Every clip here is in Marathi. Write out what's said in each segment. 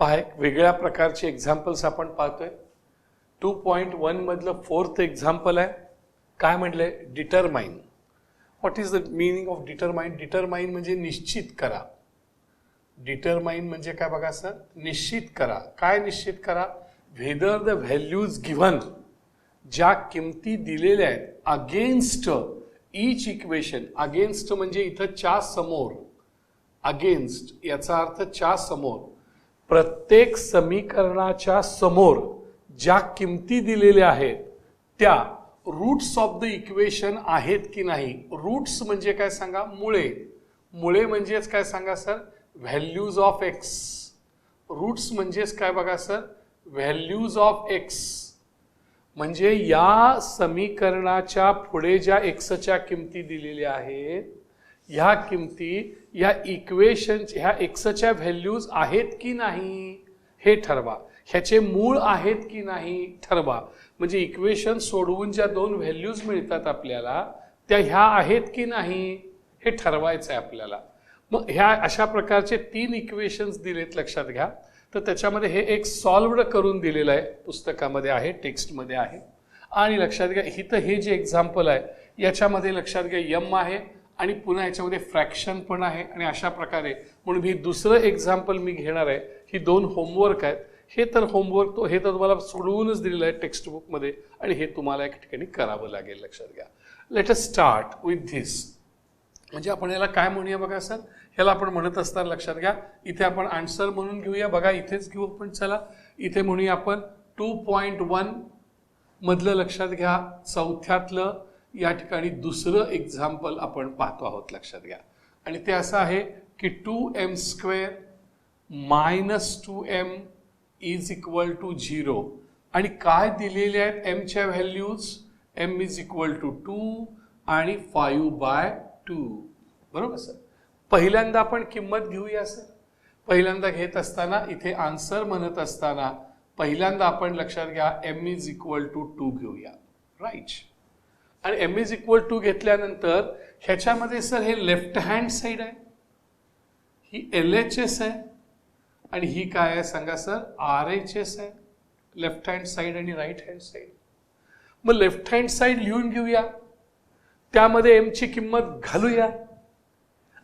पहा एक वेगळ्या प्रकारचे एक्झाम्पल्स आपण पाहतोय. 2.1 मधलं फोर्थ एक्झाम्पल आहे. काय म्हटलंय? Determine. What is the meaning of determine? Determine म्हणजे निश्चित करा. डिटरमाइन म्हणजे काय बघा सर, निश्चित करा. काय निश्चित करा? व्हेदर द व्हॅल्यूज गिव्हन, ज्या किमती दिलेल्या आहेत, अगेन्स्ट ईच इक्वेशन. अगेन्स्ट म्हणजे इथं च्या समोर, अगेन्स्ट याचा अर्थ च्या समोर, प्रत्येक समीकरणाच्या समोर ज्या किमती दिलेल्या आहेत त्या रूट्स ऑफ द इक्वेशन आहेत की नाही. रूट्स म्हणजे काय सांगा? मुळे. मुळे म्हणजेच काय सांगा sir? Values of x. Roots म्हणजेच काय बघा सर? Values of x. म्हणजे या समीकरणाच्या पुढे ज्या एक्सच्या किमती दिलेल्या आहेत, ह्या किमती या इक्वेशन, ह्या एक्सच्या व्हॅल्यूज आहेत की नाही हे ठरवा. ह्याचे मूळ आहेत की नाही ठरवा. म्हणजे इक्वेशन सोडवून ज्या दोन व्हॅल्यूज मिळतात आपल्याला, त्या ह्या आहेत की नाही हे ठरवायचं आहे आपल्याला. मग ह्या अशा प्रकारचे 3 इक्वेशन्स दिलेत, लक्षात घ्या. तर त्याच्यामध्ये हे एक सॉल्व्ड करून दिलेलं आहे, पुस्तकामध्ये आहे, टेक्स्टमध्ये आहे. आणि लक्षात घ्या इथं हे जे एक्झाम्पल आहे याच्यामध्ये लक्षात घ्या यम आहे आणि पुन्हा याच्यामध्ये फ्रॅक्शन पण आहे. आणि अशा प्रकारे म्हणून ही दुसरं एक्झाम्पल मी घेणार आहे. ही 2 होमवर्क आहेत. हे तर होमवर्क हे तर तुम्हाला सोडवूनच दिलेलं आहे टेक्स्टबुकमध्ये आणि हे तुम्हाला एक ठिकाणी करावं लागेल, लक्षात घ्या. Let us start with this. म्हणजे आपण याला काय म्हणूया बघा सर? ह्याला आपण म्हणत असताना लक्षात घ्या, इथे आपण आन्सर म्हणून घेऊया. बघा इथेच घेऊ आपण. चला इथे म्हणूया आपण 2.1 मधलं, लक्षात घ्या, चौथ्यातलं या ठिकाणी दुसरं एक्झाम्पल आपण पाहतो आहोत, लक्षात घ्या. आणि ते असं आहे की 2m² - 2m is equal to 0. आणि काय दिलेले आहेत एमच्या values? m is equal to 2 आणि 5/2. बरोबर सर? पहिल्यांदा आपण किंमत घेऊया सर. पहिल्यांदा घेत असताना इथे आन्सर म्हणत असताना पहिल्यांदा आपण लक्षात घ्या m इज इक्वल टू 2 घेऊया, राईट. आणि m इज इक्वल टू घेतल्यानंतर ह्याच्यामध्ये सर हे लेफ्ट हँड साईड आहे, ही LHS आहे आणि ही काय आहे सांगा सर? RHS आहे. लेफ्ट हँड साईड आणि राईट हँड साईड. मग लेफ्ट हँड साईड लिहून घेऊया, त्यामध्ये m ची किंमत घालूया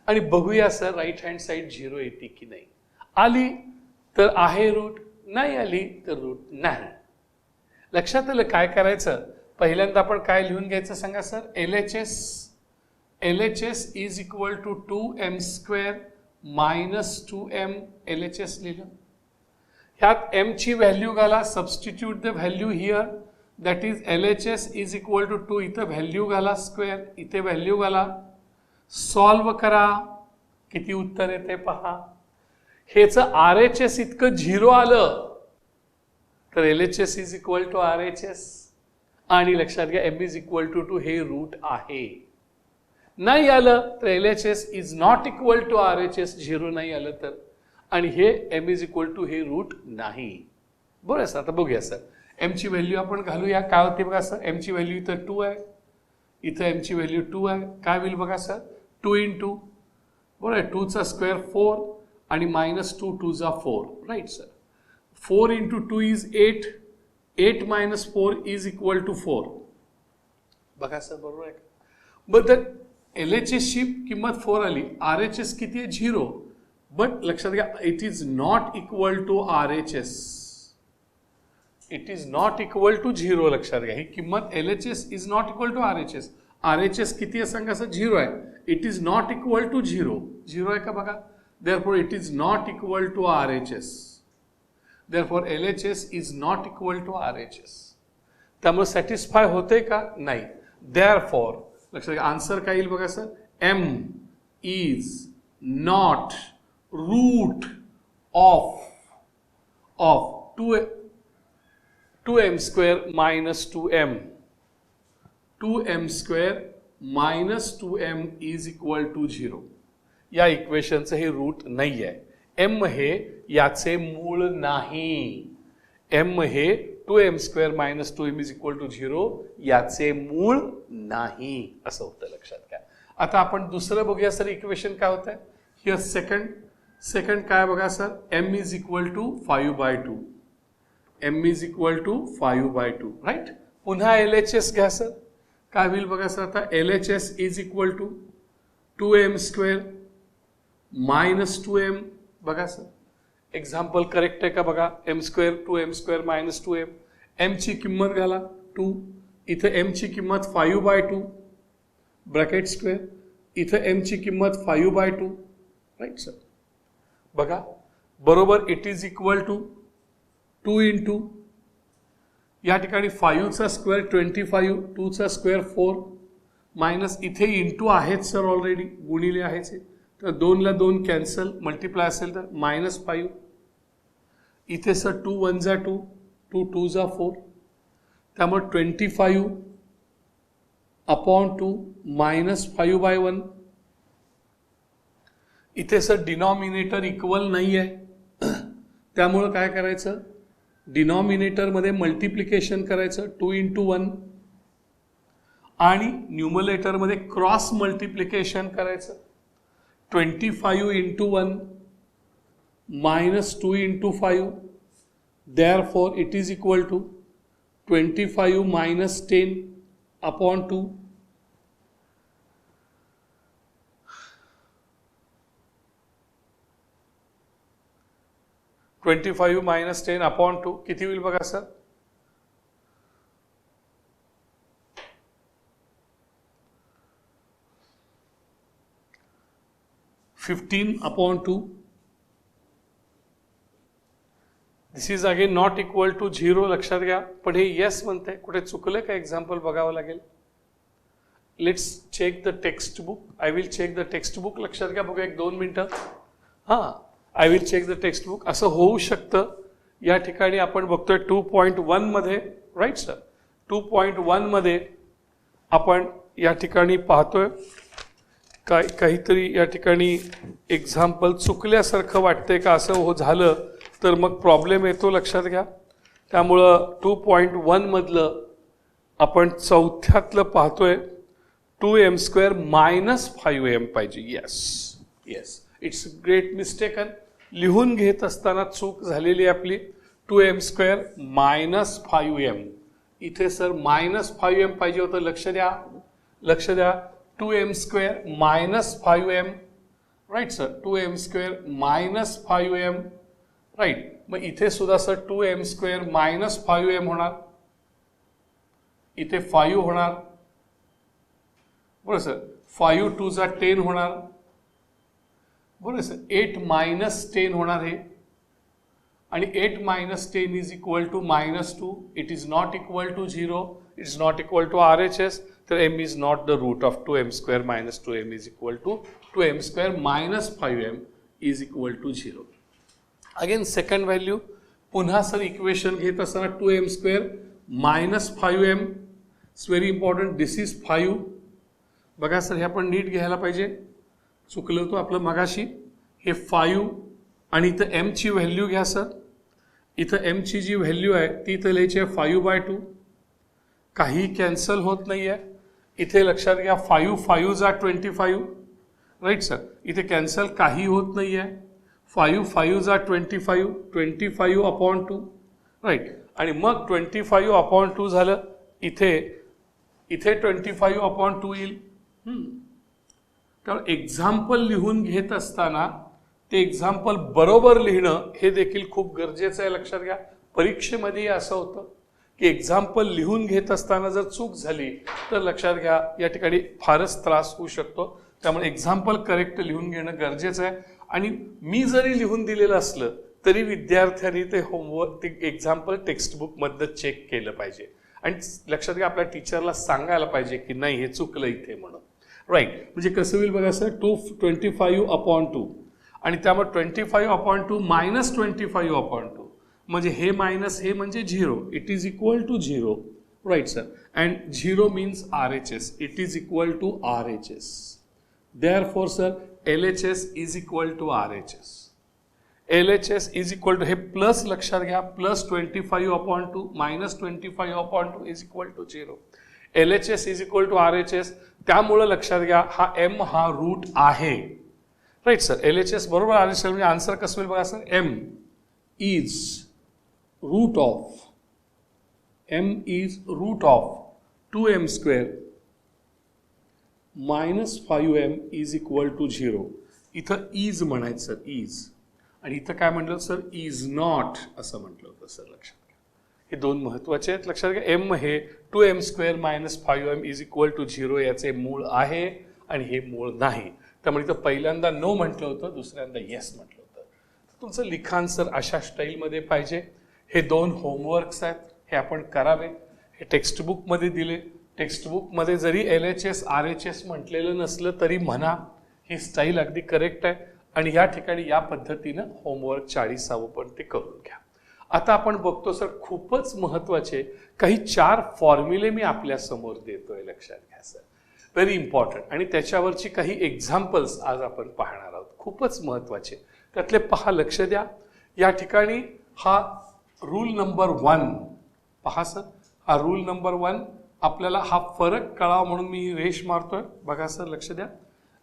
आणि बघूया सर राईट हँड साईड 0 येते की नाही. आली तर आहे रूट, नाही आली तर रूट नाही. लक्षात आलं काय करायचं? पहिल्यांदा आपण काय लिहून घ्यायचं सांगा sir? LHS is equal to 2m² - 2m. LHS लिहिलं. ह्यात m ची व्हॅल्यू घाला. Substitute the value here, that is LHS is equal to 2. इथं व्हॅल्यू घाला स्क्वेअर, इथे व्हॅल्यू घाला. सॉल्व करा. किती उत्तर येते पहा. हेच RHS इतकं 0 आलं तर LHS is equal to RHS. आणि लक्षात घ्या m इज इक्वल टू 2 हे रूट आहे. नाही आलं तर LHS is not equal to RHS. 0 नाही आलं तर, आणि हे m इज इक्वल टू हे रूट नाही. बरं सर, आता बघूया सर m ची व्हॅल्यू आपण घालूया. काय होते बघा सर? m ची व्हॅल्यू इथं 2 आहे, इथं m ची व्हॅल्यू 2 आहे. काय होईल बघा सर? 2 × 2. बरोबर आहे. 2 चा स्क्वेअर 4 आणि -2 2 जा 4, right sir. 4 × 2 is 8. 8 - 4 is equal to 4. बघा सर बरोबर आहे. बट LHS ची किंमत 4 आली, RHS किती आहे? 0. बट लक्षात घ्या it is not equal to RHS. It is not equal to 0. लक्षात घ्या ही किंमत LHS is not equal to RHS. RHS किती आहे सांगा सर? 0 आहे. It is not equal to 0. 0 आहे का बघा? Therefore it is not equal to RHS. Therefore LHS is not equal to RHS. त्यामुळे सॅटिस्फाय होते का? नाही. देअरफॉर लक्षात घ्या आन्सर काय येईल बघा sir? m is not root of 2m² - 2m. 2m² - 2m is equal to 0. या इक्वेशनचं हे रूट नाही आहे. m हे याचे मूळ नाही. m हे 2m² - 2m is equal to 0 याचे मूळ नाही, असं होतं, लक्षात घ्या. आता आपण दुसरं बघूया सर इक्वेशन काय होतं. हिअर सेकंड सेकंड काय बघा sir, m is equal to 5/2, m is equal to 5/2, right. पुन्हा LHS घ्या सर, काय होईल बघा सर, आता LHS is equal to 2m² minus 2m. बघा सर, एक्झाम्पल करेक्ट आहे का बघा, m² 2m² minus 2m. m ची किंमत घाला 2, इथे m ची किंमत 5/2 ब्रॅकेट स्क्वेअर, इथे m ची किंमत 5/2, राईट सर. बघा बरोबर, it is equal to 2 into या ठिकाणी 5चा स्क्वेअर 25, 2चा स्क्वेअर 4 मायनस इथे इंटू आहेत सर ऑलरेडी, गुणिले आहेच, तर 2 ला 2 कॅन्सल, मल्टिप्लाय असेल तर -5. इथे सर 2 1 जा 2, 2 2 जा 4, त्यामुळे 25/2 -5/1. इथे सर डिनॉमिनेटर इक्वल नाही आहे, त्यामुळं काय करायचं, डिनॉमिनेटरमध्ये मल्टिप्लिकेशन करायचं 2 इंटू 1 आणि न्यूमरेटरमध्ये क्रॉस मल्टिप्लिकेशन करायचं 25 into 1 minus 2 into 5. Therefore it is equal to 25 minus 10/2. -10/2 किती होईल बघा sir, 15/2. This is again not equal to 0, लक्षात घ्या. पण हे येस म्हणते, कुठे चुकलं का एक्झाम्पल बघावं लागेल. Let's check the text book. I will check the text book. लक्षात घ्या, बघा 1-2 मिनिटं. हां, I will check the text book. असं होऊ शकतं, या ठिकाणी आपण बघतोय 2.1 मध्ये, राईट सर, 2.1 मध्ये आपण या ठिकाणी पाहतोय काहीतरी या ठिकाणी एक्झाम्पल चुकल्यासारखं वाटतंय का, असं हो झालं तर मग प्रॉब्लेम येतो, लक्षात घ्या. त्यामुळं 2.1 मधलं आपण चौथ्यातलं पाहतोय 2m² मायनस 5m पाहिजे. Yes yes, it's great mistaken. लिहून घेत असताना चूक झालेली आपली. 2m² मायनस 5m, इथे सर -5m पाहिजे होतं. लक्ष द्या, लक्ष द्या. 2m² minus 5m, right sir, 2m² minus 5m, right. मग इथे सुद्धा सर 2m² मायनस 5m होणार, इथे 5 होणार, बरोबर सर. 5 2 जा 10 होणार, बरोबर सर. 8 मायनस 10 होणार हे, आणि 8 minus 10 is equal to -2. It is not equal to 0, it is not equal to RHS. तर m is not the root of 2m² minus 2m is equal to 2m² minus 5m is equal to 0. Again second value, पुन्हा सर इक्वेशन घेत असताना 2m² minus 5m, it's very important. This is 5. बघा सर, हे आपण नीट घ्यायला पाहिजे, चुकलं होतं आपलं मगाशी. हे 5 आणि इथं m ची व्हॅल्यू घ्या सर. इथं m ची जी व्हॅल्यू आहे ती इथं लिहायची आहे 5/2. काही कॅन्सल होत नाही आहे. इथे लक्षात घ्या, 5 5 जा 25, राईट सर. इथे कॅन्सल काही होत नाही आहे. 5 5 जा 25, 25/2, राईट. आणि मग 25/2 झालं, इथे 25/2 येईल. तर एक्झाम्पल लिहून घेत असताना ते एक्झाम्पल बरोबर लिहिणं हे देखील खूप गरजेचं आहे. लक्षात घ्या, परीक्षेमध्ये असं होतं की एक्झाम्पल लिहून घेत असताना जर चूक झाली तर लक्षात घ्या या ठिकाणी फारच त्रास होऊ शकतो. त्यामुळे एक्झाम्पल करेक्ट लिहून घेणं गरजेचं आहे. आणि मी जरी लिहून दिलेलं असलं तरी विद्यार्थ्यांनी ते होमवर्क, ते एक्झाम्पल टेक्स्टबुकमधनं चेक केलं पाहिजे. आणि लक्षात घ्या, आपल्या टीचरला सांगायला पाहिजे की नाही हे चुकलं इथे म्हणून, राईट. म्हणजे कसं होईल बघा सर, 25/2 आणि त्यामुळे 25/2 मायनस 25/2 म्हणजे हे मायनस हे म्हणजे 0. It is equal to 0, right sir. And 0 means RHS. It is equal to RHS. Therefore sir LHS is equal to RHS. LHS is equal to, हे प्लस लक्षात घ्या, plus 25/2 minus 25/2 is equal to 0. LHS is equal to RHS. त्यामुळं लक्षात घ्या, हा m हा रूट आहे, राईट सर. LHS बरोबर आले सर. म्हणजे आन्सर कसं होईल बघा sir. M is root of 2m square minus 5m is equal to 0. इथं इज म्हणायचं सर, इज. आणि इथं काय म्हटलं सर, इज नॉट असं म्हटलं होतं सर. लक्षात घ्या, हे दोन महत्वाचे आहेत. लक्षात घ्या, एम हे 2m square minus 5m is equal to 0 याचे मूळ आहे आणि हे मूळ नाही. त्यामुळे इथं पहिल्यांदा नो म्हटलं होतं, दुसऱ्यांदा येस म्हटलं होतं. तुमचं लिखाण सर अशा स्टाईलमध्ये पाहिजे. हे दोन होमवर्क्स आहेत, हे आपण करावे. हे टेक्स्टबुकमध्ये दिले. टेक्स्टबुकमध्ये जरी LHS RHS म्हटलेलं नसलं तरी म्हणा, ही स्टाईल अगदी करेक्ट आहे. आणि या ठिकाणी या पद्धतीनं होमवर्क 40 पण ते करून घ्या. आता आपण बघतो सर, खूपच महत्वाचे काही 4 फॉर्म्युले मी आपल्या समोर देतोय. लक्षात घ्या सर, व्हेरी इम्पॉर्टंट. आणि त्याच्यावरची काही एक्झाम्पल्स आज आपण पाहणार आहोत, खूपच महत्वाचे. त्यातले पहा, लक्ष द्या. या ठिकाणी हा रूल नंबर 1 पहा सर. हा रूल नंबर 1 आपल्याला हा फरक कळावा म्हणून मी रेष मारतोय. बघा सर, लक्ष द्या.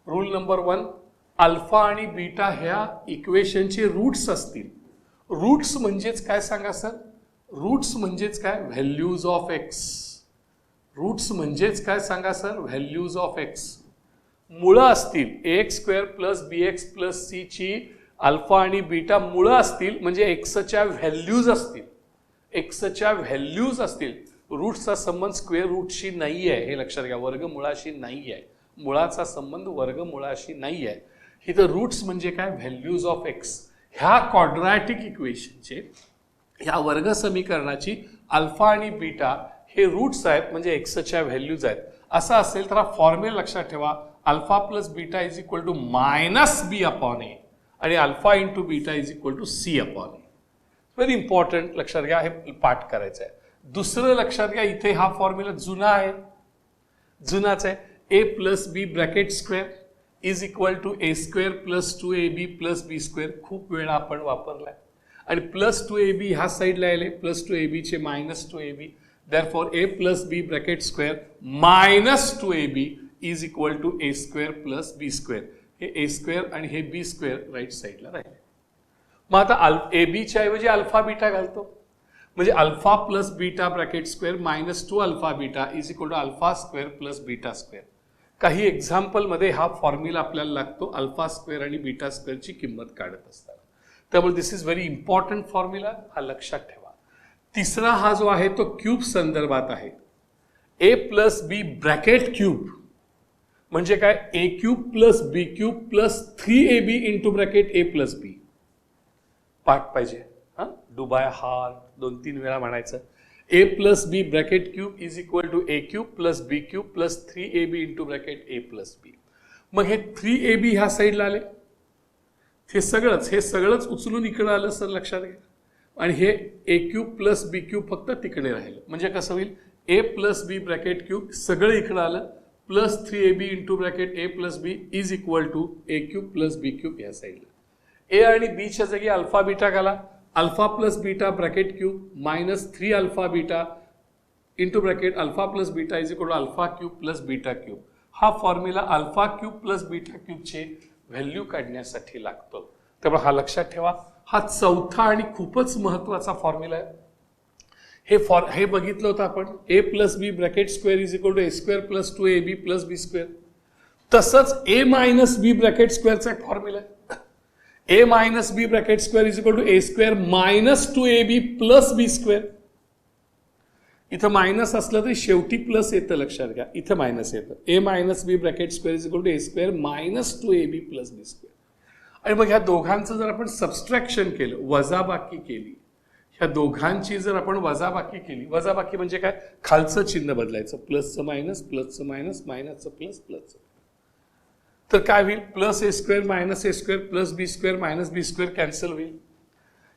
रूल नंबर 1, अल्फा आणि बीटा ह्या इक्वेशनचे रूट्स असतील. रूट्स म्हणजेच काय सांगा सर. रूट्स म्हणजेच काय, व्हॅल्यूज ऑफ एक्स. रूट्स म्हणजेच काय सांगा सर, व्हॅल्यूज ऑफ एक्स. मुळं असतील ax square plus bx plus c ची अल्फा आणि बीटा मुळं असतील म्हणजे एक्सच्या व्हॅल्यूज असतील. एक्सच्या व्हॅल्यूज असतील. रूट्सचा संबंध स्क्वेअर रूटशी नाही आहे, हे लक्षात घ्या. वर्गमुळाशी नाही आहे. मुळाचा संबंध वर्गमुळाशी नाही आहे. इथं रूट्स म्हणजे काय, व्हॅल्यूज ऑफ एक्स. ह्या क्वाड्रॅटिक इक्वेशनचे, ह्या वर्ग समीकरणाची अल्फा आणि बीटा हे रूट्स आहेत म्हणजे एक्सच्या व्हॅल्यूज आहेत. असं असेल तर हा फॉर्म्युला लक्षात ठेवा. Alpha plus beta is equal to minus B upon A आणि alpha into beta is equal to C upon A. Very important. लक्षात घ्या, हे पाठ करायचं आहे. दुसरं लक्षात घ्या, इथे हा फॉर्म्युला जुना आहे, जुनाच आहे. A plus B bracket square is equal to A square plus 2ab plus B square. खूप वेळा आपण वापरलाय. आणि प्लस 2ab ह्या साईडला आले, प्लस 2ab चे minus 2ab. therefore a plus b bracket square minus 2ab is equal to a square plus b square. हे a square आणि हे b square राईट साईडला राहिले. मग आता ab च्या ऐवजी अल्फा बीटा घालतो म्हणजे alpha plus beta bracket square minus 2 alpha beta is equal to alpha square plus beta square. काही एक्झाम्पल मध्ये हा फॉर्म्युला आपल्याला लागतो अल्फा स्क्वेअर आणि बीटा स्क्वेअरची किंमत काढत असताना. त्यामुळे this is very important formula, हा लक्षात ठेवा. तिसरा हा जो आहे तो क्यूब संदर्भात आहे. A plus B bracket cube म्हणजे काय, A cube plus B cube plus 3ab into bracket A plus B. पाठ पाहिजे हा, डुबाय हार्ट 2-3 वेळा म्हणायचं. A plus B bracket cube is equal to A cube plus B cube plus 3ab into bracket A plus B. मग हे 3ab ह्या साईडला आले, हे सगळंच उचलून इकडे आलं सर, लक्षात घ्या. आणि हे a cube plus B cube फक्त तिकडे राहिलं म्हणजे कसं होईल, a plus B bracket cube सगळं इकडं आलं plus 3ab into bracket A plus b is equal to A cube plus B cube या साईडला. ए आणि बीच्या जागी अल्फा बीटा घाला. Alpha plus beta bracket cube minus 3 alpha beta into bracket alpha plus beta is equal to alpha cube plus beta cube. हा formula alpha cube plus beta क्यूबचे व्हॅल्यू काढण्यासाठी लागतो. त्यामुळे हा लक्षात ठेवा. हा चौथा आणि खूपच महत्वाचा फॉर्म्युला आहे. हे बघितलं होतं आपण, A plus B bracket square is equal to A square plus 2ab plus B square. तसंच ए मायनस बी ब्रॅकेट स्क्वेअरचा एक फॉर्म्युला आहे. A minus B bracket square is equal to A square minus 2ab plus B square. इथं मायनस असलं तरी शेवटी प्लस येतं, लक्षात घ्या. इथं मायनस येतं. A minus B bracket square is equal to A square minus 2ab plus B square. आणि मग ह्या दोघांचं जर आपण सबस्ट्रॅक्शन केलं, वजाबाकी केली, ह्या दोघांची जर आपण वजाबाकी केली, वजाबाकी म्हणजे काय, खालचं चिन्ह बदलायचं, प्लसचं मायनस, प्लसचं मायनस, मायनसचं प्लस, प्लसचं. तर काय होईल, plus A square minus A square plus B square minus B square cancel होईल.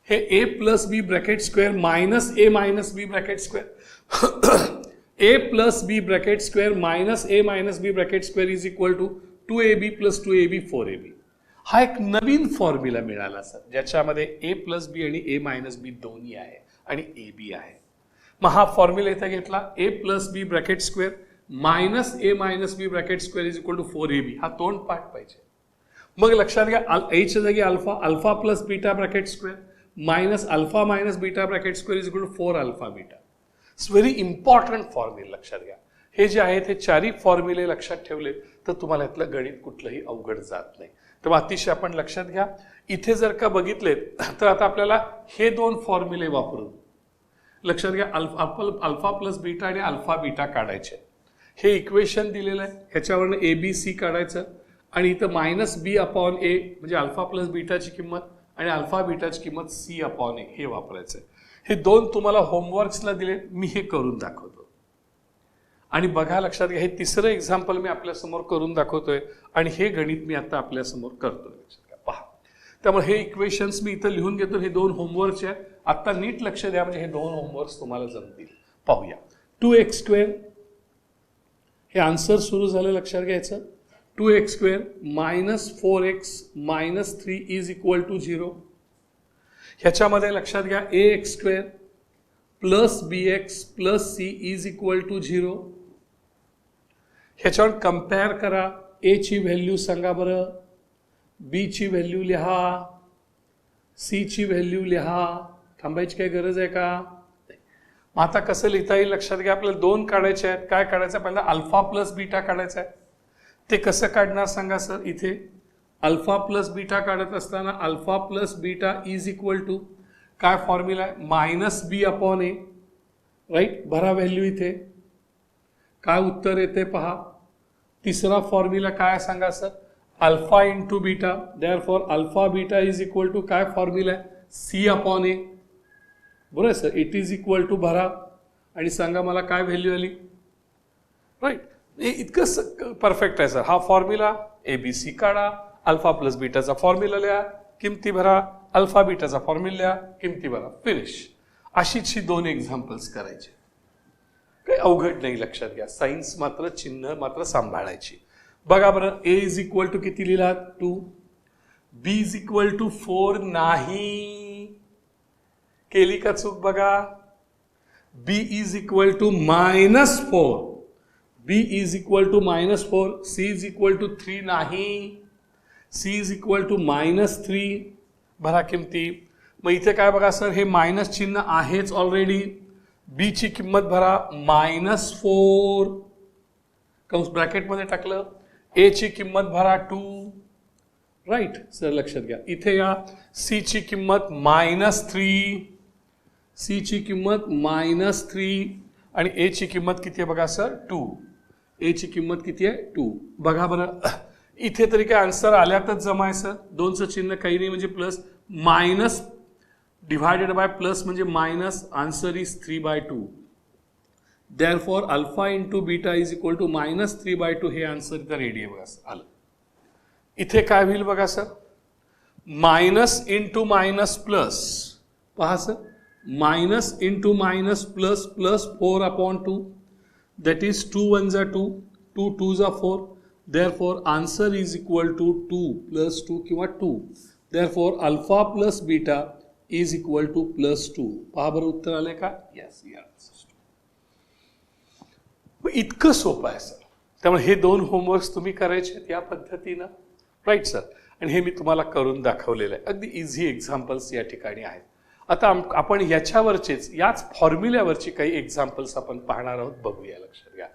हे A plus B bracket square minus A minus B bracket square, A plus B bracket square minus A minus B bracket square is equal to 2ab plus 2ab 4ab. हा एक नवीन फॉर्म्युला मिळाला सर, ज्याच्यामध्ये ए प्लस बी आणि ए मायनस बी दोन्ही आहे आणि ए बी आहे. मग हा फॉर्म्युला इथं घेतला, A plus B bracket square minus A minus B bracket square is equal to 4ab. हा तोंड पाठ पाहिजे. मग लक्षात घ्या एच्या जागी alpha, alpha plus beta bracket square minus alpha minus beta bracket square is equal to 4 alpha beta. It's very important formula लक्षात घ्या. हे जे आहेत हे चारही फॉर्म्युले लक्षात ठेवले तर तुम्हाला यातलं गणित कुठलंही अवघड जात नाही. तेव्हा अतिशय आपण लक्षात घ्या. इथे जर का बघितलेत तर आता आपल्याला हे दोन फॉर्म्युले वापरून लक्षात घ्या अल्फा प्लस बीटा आणि अल्फा बीटा काढायचे. हे इक्वेशन दिलेलं आहे, ह्याच्यावरनं ए बी सी काढायचं आणि इथं मायनस बी अपॉन ए म्हणजे अल्फा प्लस बीटाची किंमत आणि अल्फा बीटाची किंमत सी अपॉन ए हे वापरायचं. हे दोन तुम्हाला होमवर्क्सला दिले, मी हे करून दाखवतो. आणि बघा लक्षात घ्या, हे तिसरं एक्झाम्पल मी आपल्यासमोर करून दाखवतोय आणि हे गणित मी आता आपल्यासमोर करतोय. लक्षात घ्या, पहा. त्यामुळे हे इक्वेशन्स मी इथं लिहून घेतो. हे दोन होमवर्कचे आहेत. आता नीट लक्ष द्या म्हणजे हे दोन होमवर्क्स तुम्हाला जमतील. पाहूया. 2x² हे आन्सर सुरू झालं, लक्षात घ्यायचं. 2x² minus 4x minus 3 is equal to 0. ह्याच्यामध्ये लक्षात घ्या ax² plus bx plus c is equal to 0. ह्याच्यावर कम्पेअर करा. a ची व्हॅल्यू सांगा बरं, b ची व्हॅल्यू लिहा, c ची व्हॅल्यू लिहा. थांबायची काही गरज आहे का? मग आता कसं लिहिता येईल लक्षात घ्या. आपल्याला दोन काढायचे आहेत. काय काढायचं? पहिला अल्फा प्लस बीटा काढायचं आहे. ते कसं काढणार सांगा सर. इथे अल्फा प्लस बीटा काढत असताना alpha plus beta is equal to काय फॉर्म्युला आहे? Minus B upon a. Right, भरा व्हॅल्यू इथे. काय उत्तर येते पहा. तिसरा फॉर्म्युला काय सांगा sir? Alpha into beta. Therefore alpha beta is equal to काय फॉर्म्युला आहे? C upon a. बरोबर आहे sir. It is equal to भरा आणि सांगा मला काय व्हॅल्यू आली. राईट, इतकं परफेक्ट आहे सर. हा फॉर्म्युला ABC काढा, अल्फा प्लस बीटाचा फॉर्म्युला लिहा, किमती भरा, अल्फा बीटाचा फॉर्म्युला लिहा, किमती भरा, फिनिश. अशीच ही दोन एक्झाम्पल्स करायचे. काही अवघड नाही. लक्षात घ्या, सायन्स मात्र चिन्ह मात्र सांभाळायची. बघा बरं, a इज इक्वल टू किती लिहिलात? 2. b इज इक्वल टू 4 नाही. केली का चूक? बघा, b is equal to minus 4. b is equal to minus 4. c is equal to 3 नाही. c is equal to minus 3. भरा किमती. मग इथे काय बघा सर, हे मायनस चिन्ह आहेच ऑलरेडी. b ची किंमत भरा मायनस 4 कंस ब्रॅकेटमध्ये टाकलं. a ची किंमत भरा 2. राईट सर, लक्षात घ्या. इथे या c ची किंमत मायनस 3. c ची किंमत मायनस 3 आणि a ची किंमत किती आहे बघा सर? 2. a ची किंमत किती आहे? 2. बघा बरं, इथे तरी काय आन्सर आल्यातच जमायचं. दोनचं चिन्ह काही नाही म्हणजे plus. Minus divided by plus म्हणजे minus. Answer is 3/2. Therefore alpha into beta is equal to minus 3/2. हे आन्सर इथं रेडी आहे बघा सर. आलं. इथे काय होईल बघा sir? Minus into minus plus. पहा sir, minus into minus plus plus 4 upon 2. That is 2 1 जा 2, 2 2 जा 4. Therefore, answer is equal to 2 plus 2 किंवा 2. Therefore, alpha plus beta is equal to plus 2. पहा बरं उत्तर आले का? Yes, yes. इतकं सोपं आहे सर. त्यामुळे हे दोन होमवर्क्स तुम्ही करायचे या पद्धतीनं. Right sir. आणि हे मी तुम्हाला करून दाखवलेलं आहे. अगदी इझी एक्झाम्पल्स या ठिकाणी आहेत. आता आपण याच्यावरचेच याच फॉर्म्युल्यावरची काही एक्झाम्पल्स आपण पाहणार आहोत. बघूया. लक्षात घ्या.